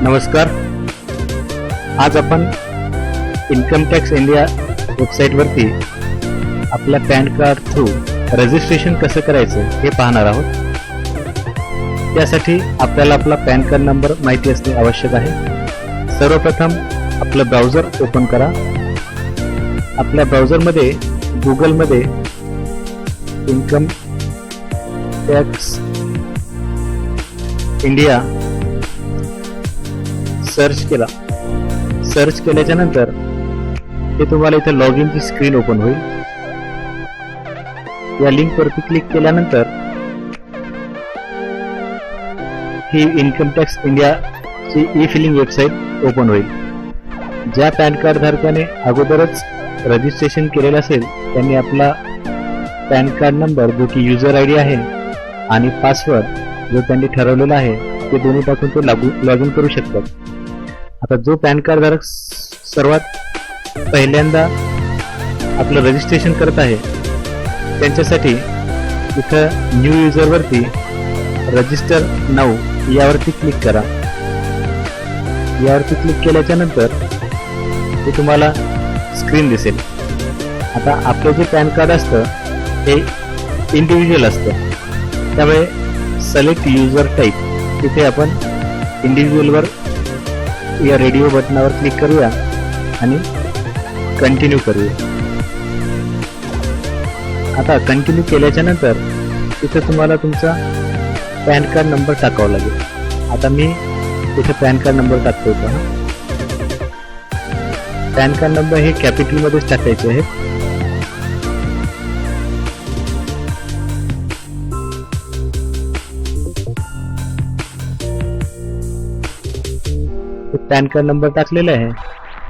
नमस्कार. आज आपण इन्कम टॅक्स इंडिया वेबसाईटवरती आपल्या पॅन कार्ड थ्रू रजिस्ट्रेशन कसं करायचं हे पाहणार आहोत. त्यासाठी आपल्याला आपला पॅन कार्ड नंबर माहिती असणे आवश्यक आहे. सर्वप्रथम आपलं ब्राउझर ओपन करा. आपल्या ब्राउझरमध्ये गुगलमध्ये इन्कम टॅक्स इंडिया सर्च केला. सर्च केल्याच्या नंतर हे तुम्हाला इथे लॉग इनची स्क्रीन ओपन होईल. या लिंक वरती क्लिक केल्यानंतर ही इन्कम टॅक्स इंडिया ची ई फिलिंग वेबसाईट ओपन होईल. ज्या पॅन कार्ड धारकाने अगोदरच रजिस्ट्रेशन केलेलं असेल त्यांनी आपला पॅन कार्ड नंबर जो की युजर आय डी आहे आणि पासवर्ड जो त्यांनी ठरवलेला आहे ते दोन्ही टाकून ते लॉग इन करू शकतात. आता जो पॅन कार्ड धारक सर्वात पहिल्यांदा आपलं रजिस्ट्रेशन करत आहे त्यांच्यासाठी इथं न्यू युजर वरती रजिस्टर नाऊ यावरती क्लिक करा. यावरती क्लिक केल्याच्या नंतर ते तुम्हाला स्क्रीन दिसेल. आता आपलं जे पॅन कार्ड असतं हे इंडिव्हिज्युअल असतं, त्यामुळे सिलेक्ट युजर टाईप इथे आपण इंडिव्हिज्युअलवर या रेडिओ बटनावर क्लिक करूया आणि कंटिन्यू करूया. आता कंटिन्यू केल्याच्या नंतर इथे तुम्हाला तुमचा पॅन कार्ड नंबर टाकावा लागेल. आता मी इथे पॅन कार्ड नंबर टाकतो. पॅन कार्ड नंबर हे कॅपिटलमध्येच टाकायचे आहेत. पॅन कार्ड नंबर टाकलेला आहे.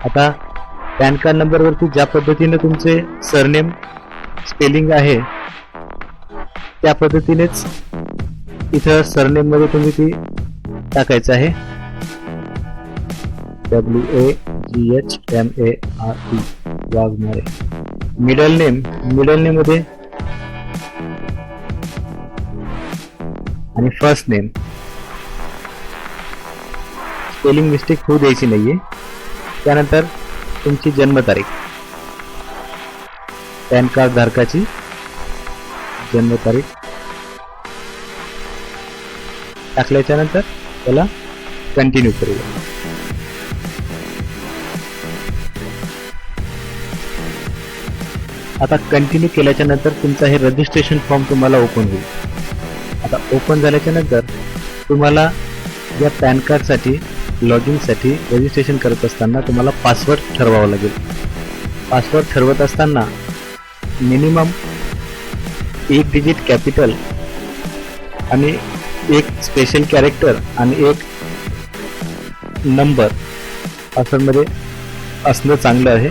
आता पॅन कार्ड नंबर वरती ज्या पद्धतीने तुमचे सरनेम स्पेलिंग आहे त्या पद्धतीनेच इथं सरनेम मध्ये तुम्ही ती टाकायचं आहे. WAGHMARE वाघमारे. मिडल नेम मध्ये आणि फर्स्ट नेम स्पेलिंग मिस्टेक होऊ द्यायची नाहीये. त्यानंतर तुमची जन्मतारीख, पॅन कार्ड धारकाची जन्मतारीख टाकल्याच्या नंतर त्याला कंटिन्यू करूया. आता कंटिन्यू केल्याच्या नंतर तुमचा हे रजिस्ट्रेशन फॉर्म तुम्हाला ओपन होईल. आता ओपन झाल्याच्या नंतर तुम्हाला या पॅन कार्ड साठी लॉग इन साठी रजिस्ट्रेशन करत असताना तुम्हाला पासवर्ड ठरवावा लागेल. पासवर्ड ठरवत असताना मिनिमम 1 डिजिट कॅपिटल आणि 1 स्पेशल कॅरेक्टर आणि 1 नंबर पासवर्डमध्ये असणं चांगलं आहे.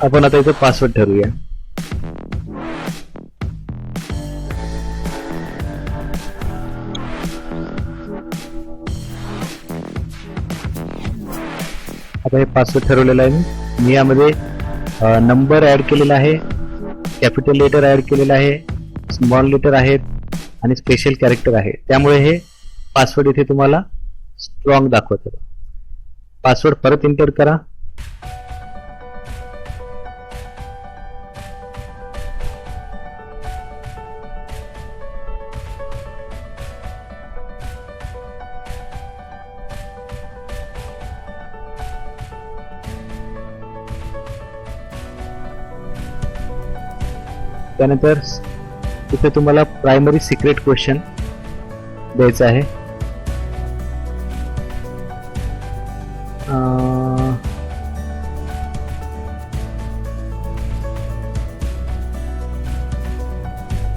आपण आता इथे पासवर्ड ठरवूया. आता हे पासवर्ड ठरवलेलं आहे. मी यामध्ये नंबर ऍड केलेला आहे, कॅपिटल लेटर ऍड केलेला आहे, स्मॉल लेटर आहेत आणि स्पेशल कॅरेक्टर आहे. त्यामुळे हे पासवर्ड इथे तुम्हाला स्ट्रॉंग दाखवत. पासवर्ड परत एंटर करा. त्यानंतर इथे तुम्हाला प्रायमरी सिक्रेट क्वेश्चन द्यायचा आहे.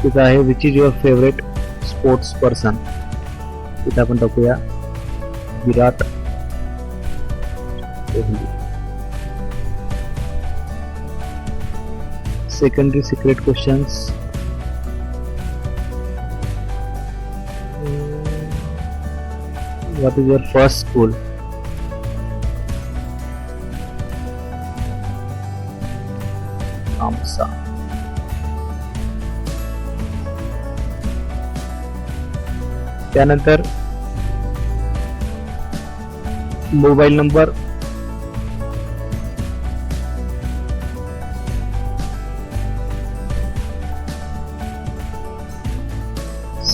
तिथं आहे which is your favourite sports person. तिथं आपण टाकूया Virat Kohli. Secondary secret questions. What is your first school? Amsa. त्यानंतर mobile number,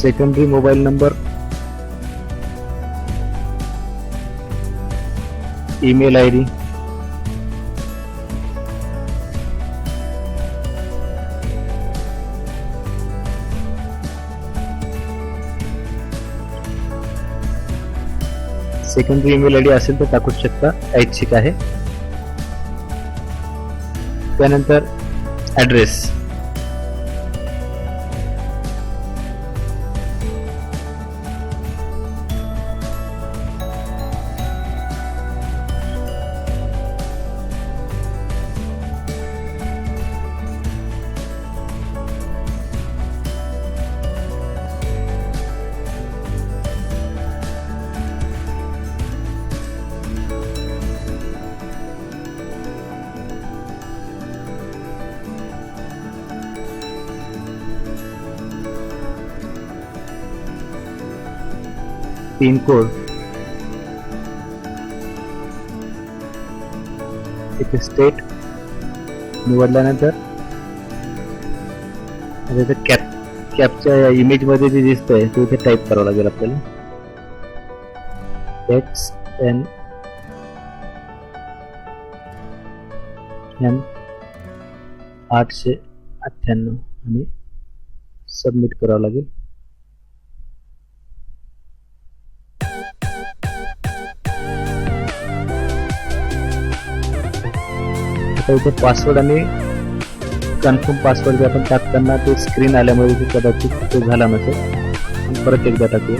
secondary mobile number, email ID, secondary email ID असेल तर टाकू शकता, ऐच्छिक आहे. त्यानंतर ऍड्रेस, पिन कोड, इथे स्टेट निवडल्यानंतर आता कॅपच्या इमेज मध्ये जे दिसतंय ते इथे टाईप करावं लागेल आपल्याला. XNM 898 आणि सबमिट करावं लागेल. आता इथे पासवर्ड आणि कन्फर्म पासवर्ड जे आपण टाकताना ते स्क्रीन आल्यामुळे ते कदाचित ते झाला नसेल. परत एकदा टाकूया.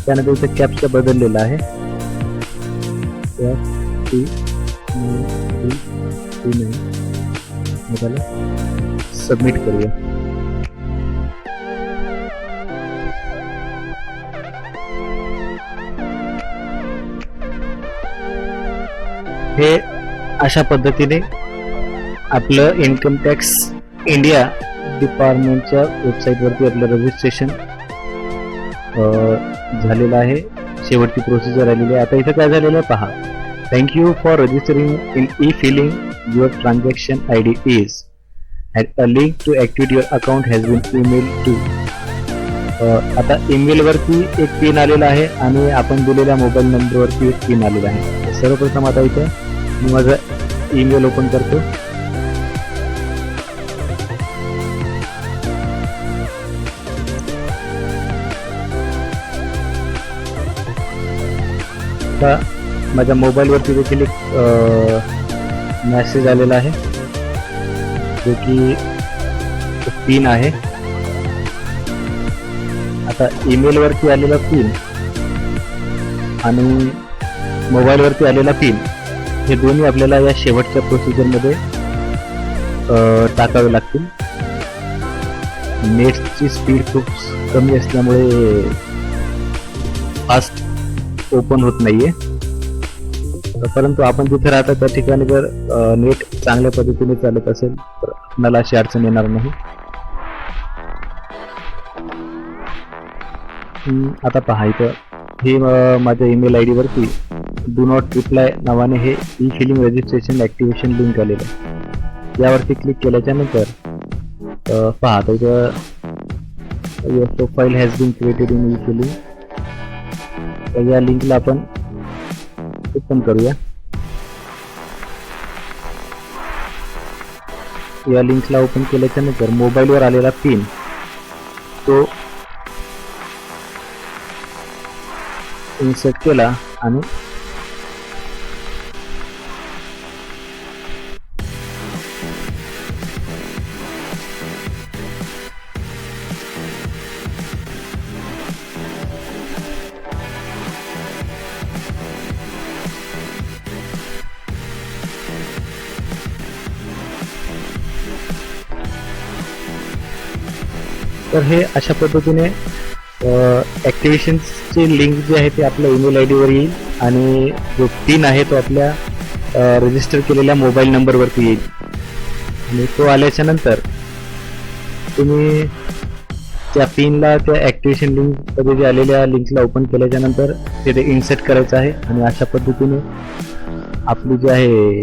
त्यानंतर इथे कॅप्चा बदललेला आहे. सबमिट करूया. हे अशा पद्धतीने आपलं इन्कम टॅक्स इंडिया डिपार्टमेंटच्या वेबसाईट वरती आपलं रजिस्ट्रेशन झालेलं आहे. शेवटची प्रोसिजर आलेली आहे. आता इथं काय झालेलं आहे पहा. Thank you for registering in e-filing. Your transaction ID is, and a link to activate your account has been emailed to. आता ईमेल वरती एक पिन आलेला आहे आणि आपण दिलेल्या मोबाईल नंबर वरती एक पिन आलेला आहे. सर्वप्रथम आता इथे मी माझा ईमेल ओपन करतो. आता माझ्या मोबाईल वरती देखील एक मेसेज आलेला आहे जो की पिन आहे. आता ईमेल वरती आलेला पिन आणि मोबाईल वरती आलेला पिन हे दोन्ही आपल्याला या शेवटच्या प्रोसिजर मध्ये टाकावे लागतील. नेटची स्पीड खूप कमी असल्यामुळे फास्ट ओपन होत नाहीये. परंतु आपण जिथे राहतो त्या ठिकाणी जर नेट चांगल्या पद्धतीने चालत असेल तर आपल्याला अशी अडचण येणार नाही. आता पहा इथं हे माझ्या ईमेल आयडी वरती डू नॉट रिप्लाय नावाने हे e filing registration activation link आलेलं आहे. यावरती क्लिक केल्याच्या नंतर पहा आता इथं your profile has been created in e filing. तर या लिंकला आपण ओपन करूया. या लिंकला ओपन केल्याच्या नंतर मोबाईलवर आलेला पिन तो इन्सर्ट केला आणि तर हे अशा पद्धतीने ऍक्टिव्हेशनचे लिंक जे आहे ते आपल्या ईमेल आयडी वर येईल. आणि जो पिन आहे तो आपल्या रजिस्टर केलेल्या मोबाईल नंबरवरती येईल आणि तो आल्याच्या नंतर तुम्ही त्या पिनला त्या ॲक्टिवेशन लिंकमध्ये जे आलेल्या लिंकला ओपन केल्याच्या नंतर तिथे इन्सर्ट करायचं आहे आणि अशा पद्धतीने आपली जी आहे